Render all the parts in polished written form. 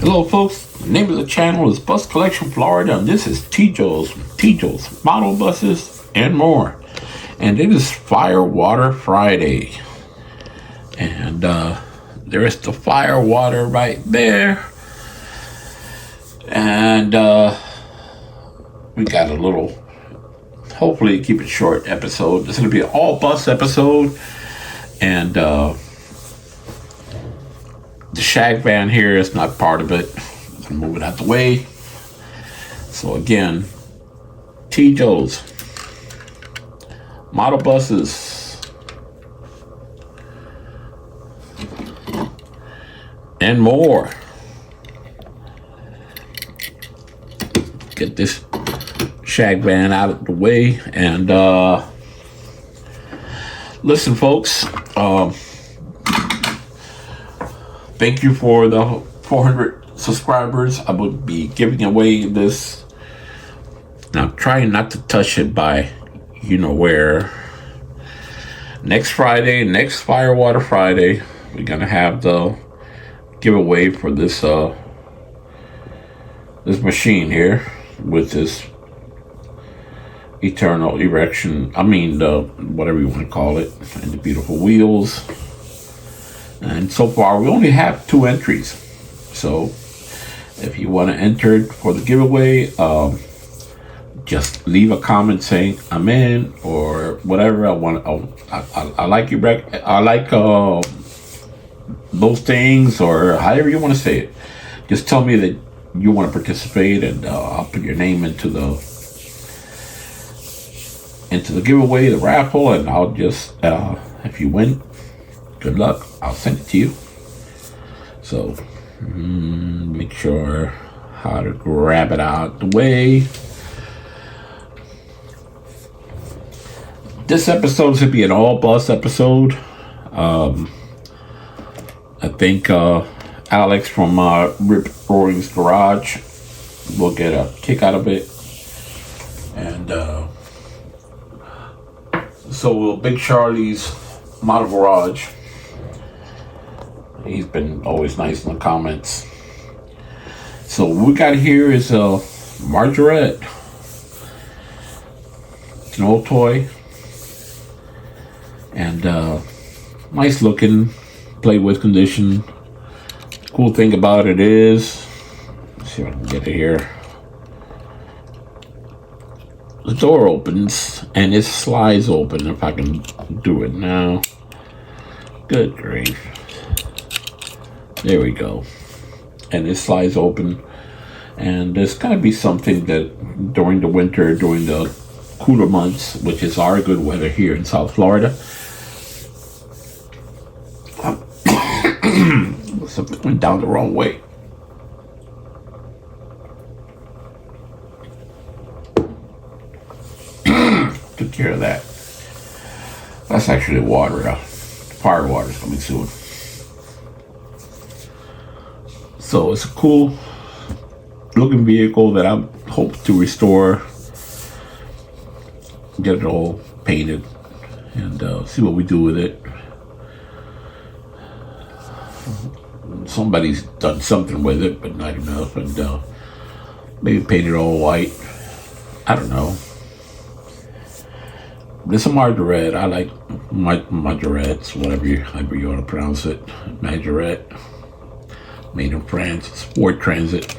Hello folks, the name of the channel is Bus Collection Florida, and this is T-Joe's Model Buses and more. And it is Firewater Friday. And there is the firewater right there. And we got a little, hopefully keep it short episode. This is going to be an all bus episode. And the shag van here is not part of it. I'm gonna move it out the way. So again, T-Joe's Model Buses and more. Get this shag van out of the way. And listen folks, thank you for the 400 subscribers. I will be giving away this. Now, trying not to touch it by you know where. Next Friday, next Firewater Friday, we're gonna have the giveaway for this this machine here with this eternal erection. I mean, the whatever you want to call it, and the beautiful wheels. And so far, we only have 2 entries. So, if you want to enter for the giveaway, just leave a comment saying I'm in or whatever. I like your I like those things, or however you want to say it. Just tell me that you want to participate, and I'll put your name into the giveaway, the raffle, and I'll just if you win, good luck. I'll send it to you. So make sure how to grab it out the way. This episode should be an all bus episode. I think Alex from Rip Roaring's Garage will get a kick out of it. And so will Big Charlie's Model Garage. He's been always nice in the comments. So what we got here is a Margarette. It's an old toy. And nice looking, play with condition. Cool thing about it is, let's see if I can get it here. The door opens and it slides open. If I can do it now. Good grief. There we go. And it slides open. And there's got to be something that during the winter, during the cooler months, which is our good weather here in South Florida. Something went down the wrong way. Took care of that. That's actually water. Fire water is coming soon. So it's a cool looking vehicle that I hope to restore, get it all painted, and see what we do with it. Somebody's done something with it, but not enough, and maybe paint it all white. I don't know. It's a Margarette. I like Margarettes, however you want to pronounce it. Margarette. Made in France. It's Ford Transit.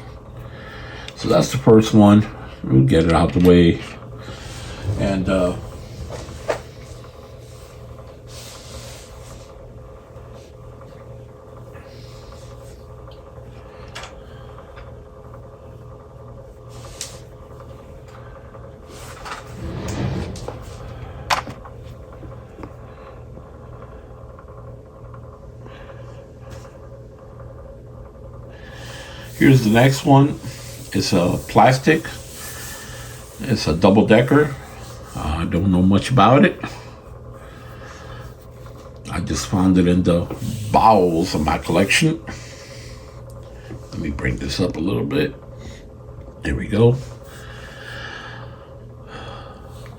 So that's the first one. We'll get it out the way. And here's the next one. It's a plastic. It's a double decker. I don't know much about it. I just found it in the bowels of my collection. Let me bring this up a little bit. There we go.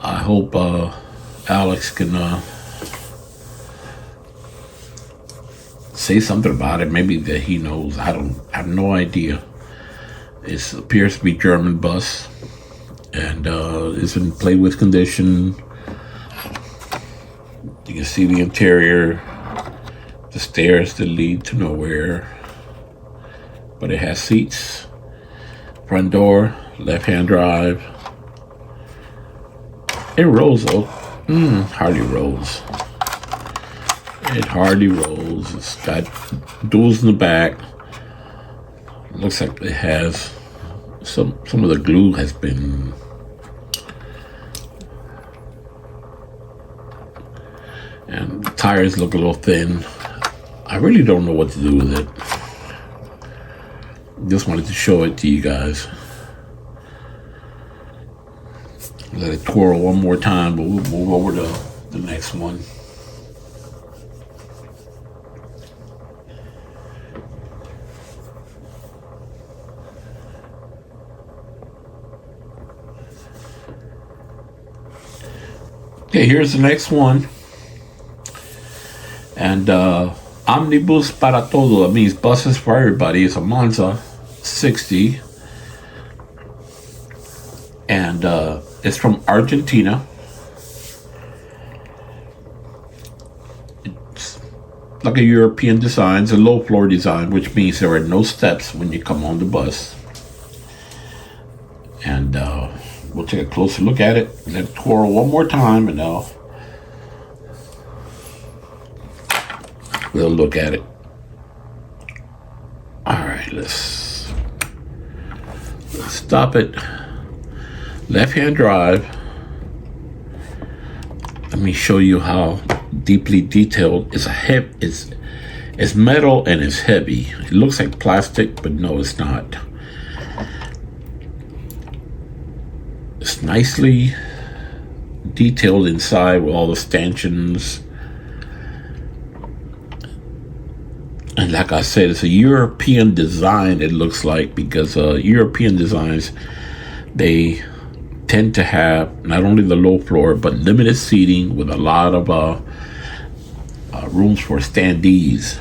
I hope Alex can say something about it. Maybe that he knows. I have no idea. It appears to be German bus, and it's in play with condition. You can see the interior, the stairs that lead to nowhere, but it has seats. Front door, left-hand drive. It rolls though. Hardly rolls. It hardly rolls. It's got duals in the back. Looks like it has some of the glue has been and the tires look a little thin. I really don't know what to do with it. Just wanted to show it to you guys. Let it twirl one more time, but we'll move over to the next one. Okay, here's the next one. And Omnibus para todo. That means buses for everybody. It's a Monza 60. And it's from Argentina. It's like a European design. It's a low floor design, which means there are no steps when you come on the bus. And we'll take a closer look at it. Let it twirl one more time, and we'll look at it. All right, let's stop it. Left-hand drive. Let me show you how deeply detailed. It's metal and it's heavy. It looks like plastic, but no, it's not. It's nicely detailed inside with all the stanchions. And like I said, it's a European design, it looks like, because European designs, they tend to have not only the low floor, but limited seating with a lot of rooms for standees.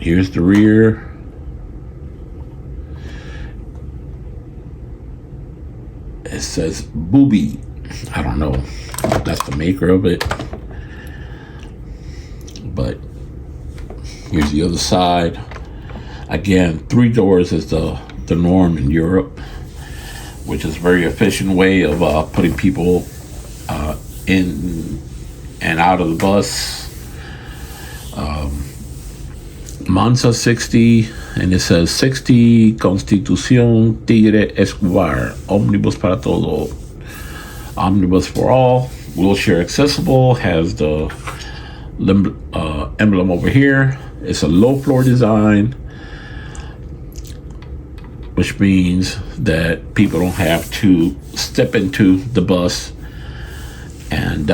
Here's the rear. It says Booby. I don't know if that's the maker of it. But here's the other side. Again, 3 doors is the norm in Europe, which is a very efficient way of putting people in and out of the bus. Monza 60, and it says 60 Constitución Tigre Escobar, Omnibus para todo, Omnibus for all, wheelchair accessible, has the emblem over here. It's a low floor design, which means that people don't have to step into the bus and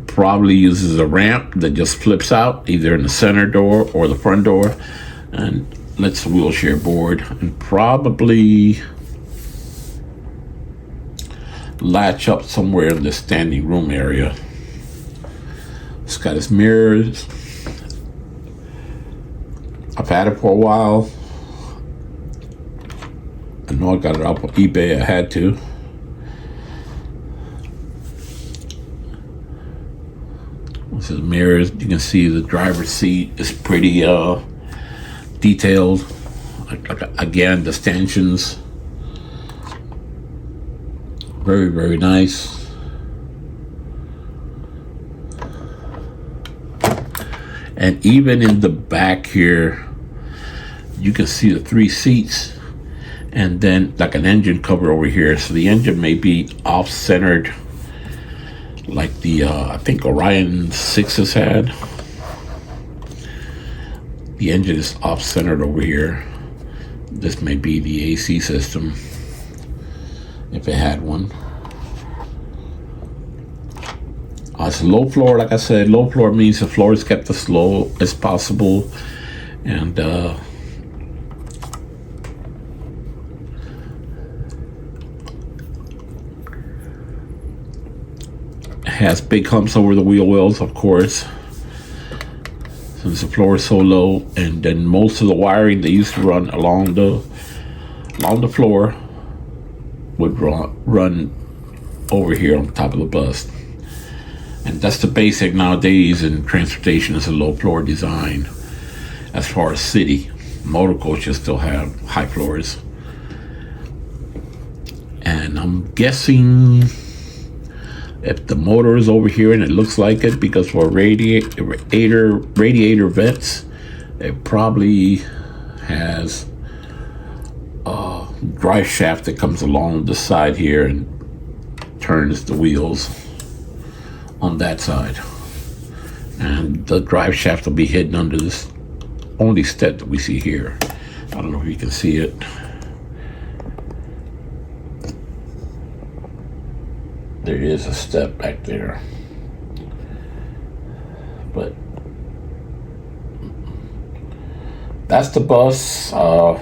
probably uses a ramp that just flips out either in the center door or the front door and lets the wheelchair board and probably latch up somewhere in the standing room area. It's got its mirrors. I've had it for a while. I know I got it off of eBay. I had to. This is mirrors. You can see the driver's seat is pretty detailed. Again, the stanchions, very, very nice. And even in the back here, you can see the 3 seats and then like an engine cover over here. So the engine may be off-centered like the I think Orion 6s had. The engine is off-centered over here. This may be the AC system if it had one. It's low floor. Like I said, low floor means the floor is kept as low as possible, and Has big humps over the wheel wells, of course, since the floor is so low. And then most of the wiring they used to run along the floor would run over here on top of the bus. And that's the basic nowadays in transportation, is a low floor design. As far as city, motor coaches still have high floors. And I'm guessing if the motor is over here, and it looks like it because for radiator vents, it probably has a drive shaft that comes along the side here and turns the wheels on that side. And the drive shaft will be hidden under this only step that we see here. I don't know if you can see it. There is a step back there, but that's the bus. Don't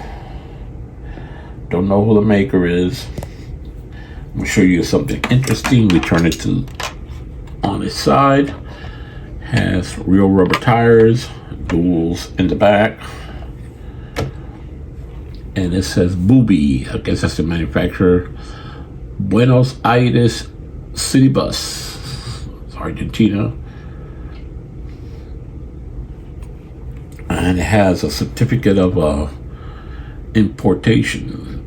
know who the maker is. I'm gonna show you something interesting. We turn it to on its side. Has real rubber tires, duals in the back, and it says Booby. I guess that's the manufacturer. Buenos Aires City Bus, Argentina. And it has a certificate of importación,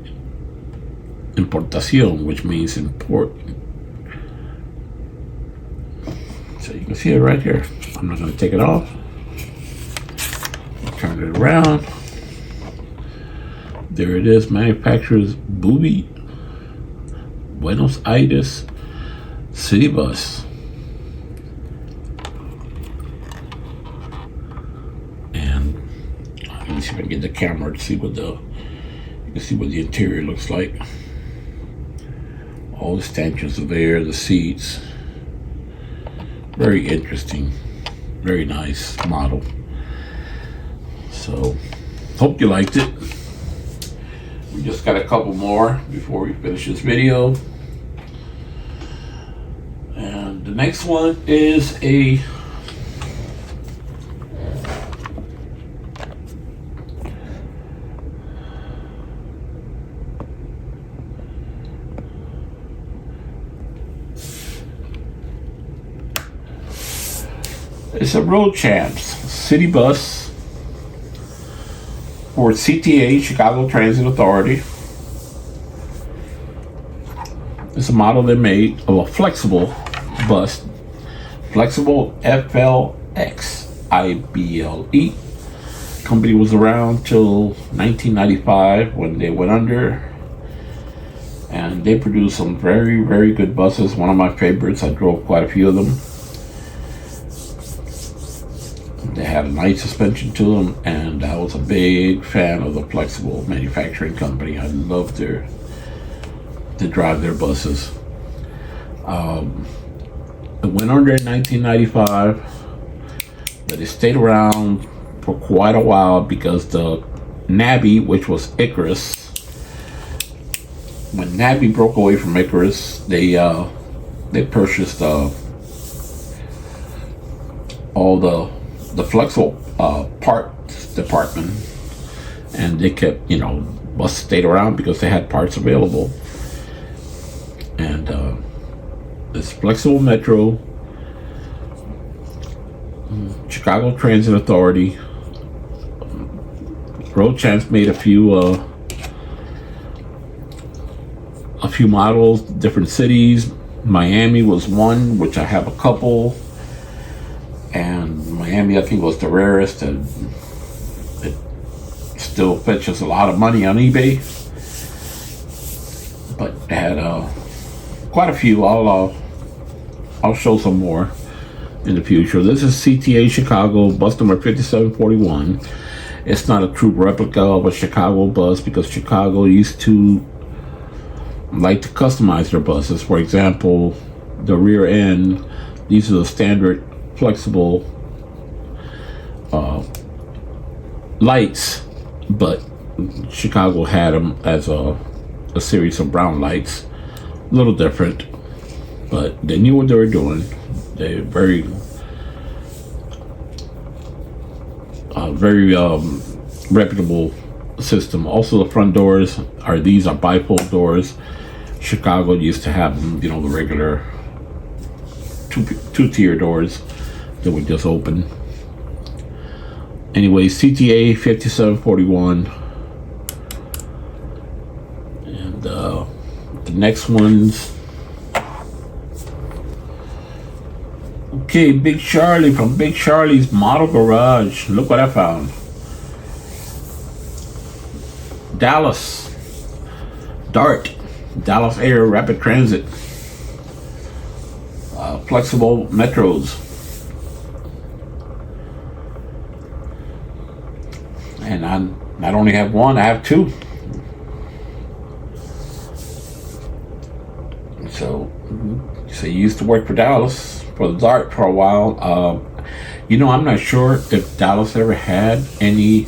which means import. So you can see it right here. I'm not going to take it off. Turn it around. There it is, manufacturer's Booby, Buenos Aires City Bus. And let me see if I can get the camera to see what you can see what the interior looks like. All the stanchions are there, the seats. Very interesting, very nice model. So, hope you liked it. We just got a couple more before we finish this video. And the next one is it's a Road Champs City Bus for CTA, Chicago Transit Authority. It's a model they made of a flexible bus, flexible FLXIBLE. Company was around till 1995 when they went under, and they produced some very, very good buses. One of my favorites. I drove quite a few of them. They had a nice suspension to them, and I was a big fan of the flexible manufacturing company. I loved to drive their buses. It went under in 1995, but it stayed around for quite a while because the Navy, which was Icarus, when Navy broke away from Icarus, they purchased all the flexible parts department, and they kept, bus stayed around because they had parts available. And this flexible metro, Chicago Transit Authority, Road Champs made a few models, different cities. Miami was one, which I have a couple. And Miami, I think, was the rarest, and it still fetches a lot of money on eBay. But it had quite a few. I'll show some more in the future. This is CTA Chicago, bus number 5741. It's not a true replica of a Chicago bus because Chicago used to like to customize their buses. For example, the rear end, these are the standard flexible lights, but Chicago had them as a series of brown lights. A little different, but they knew what they were doing. They're very reputable system. Also, the front doors are bifold doors. Chicago used to have them, the regular two-tier doors that would just open. Anyway, CTA 5741, and the next one's okay. Big Charlie from Big Charlie's Model Garage. Look what I found. Dallas Air Rapid Transit, flexible metros, and I not only have one, I have two. So you used to work for Dallas, for the Dart, for a while. I'm not sure if Dallas ever had any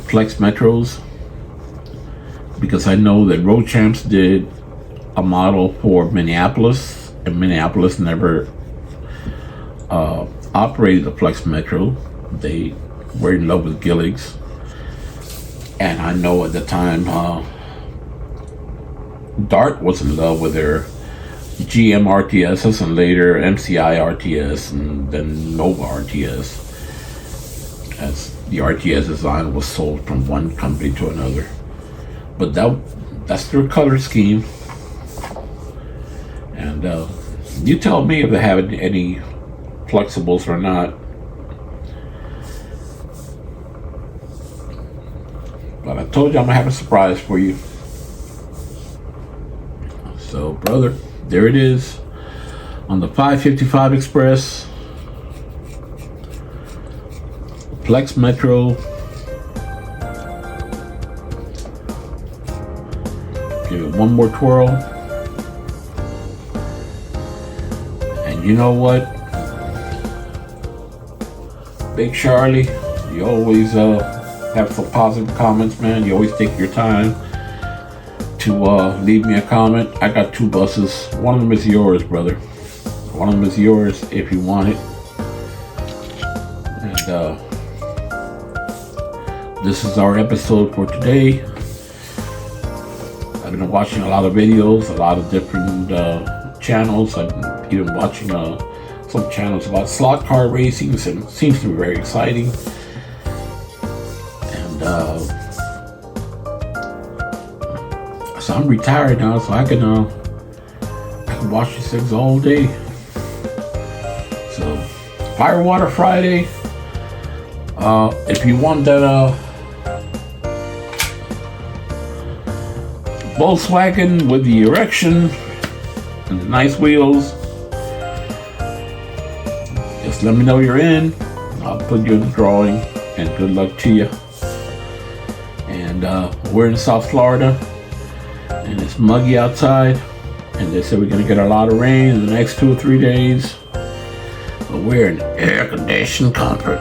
flex metros, because I know that Road Champs did a model for Minneapolis, and Minneapolis never operated the Flex Metro. They were in love with Gilligs, and I know at the time Dart was in love with their GM RTSs, and later MCI RTS, and then Nova RTS, as the RTS design was sold from one company to another. But that's their color scheme. And you tell me if they have any flexibles or not. But I told you I'm gonna have a surprise for you. So, brother, there it is on the 555 Express, Flex Metro. Give it one more twirl. And you know what? Big Charlie, you always have some positive comments, man. You always take your time to leave me a comment. I got 2 buses. One of them is yours, brother. One of them is yours if you want it. And this is our episode for today. I've been watching a lot of videos, a lot of different channels. I've been watching some channels about slot car racing, and it seems to be very exciting. And so I'm retired now, so I can watch these things all day. So Firewater Friday. If you want that Volkswagen with the erection and the nice wheels, just let me know you're in. I'll put you in the drawing, and good luck to you. And we're in South Florida, and it's muggy outside, and they said we're gonna get a lot of rain in the next 2 or 3 days, but we're in air-conditioned comfort.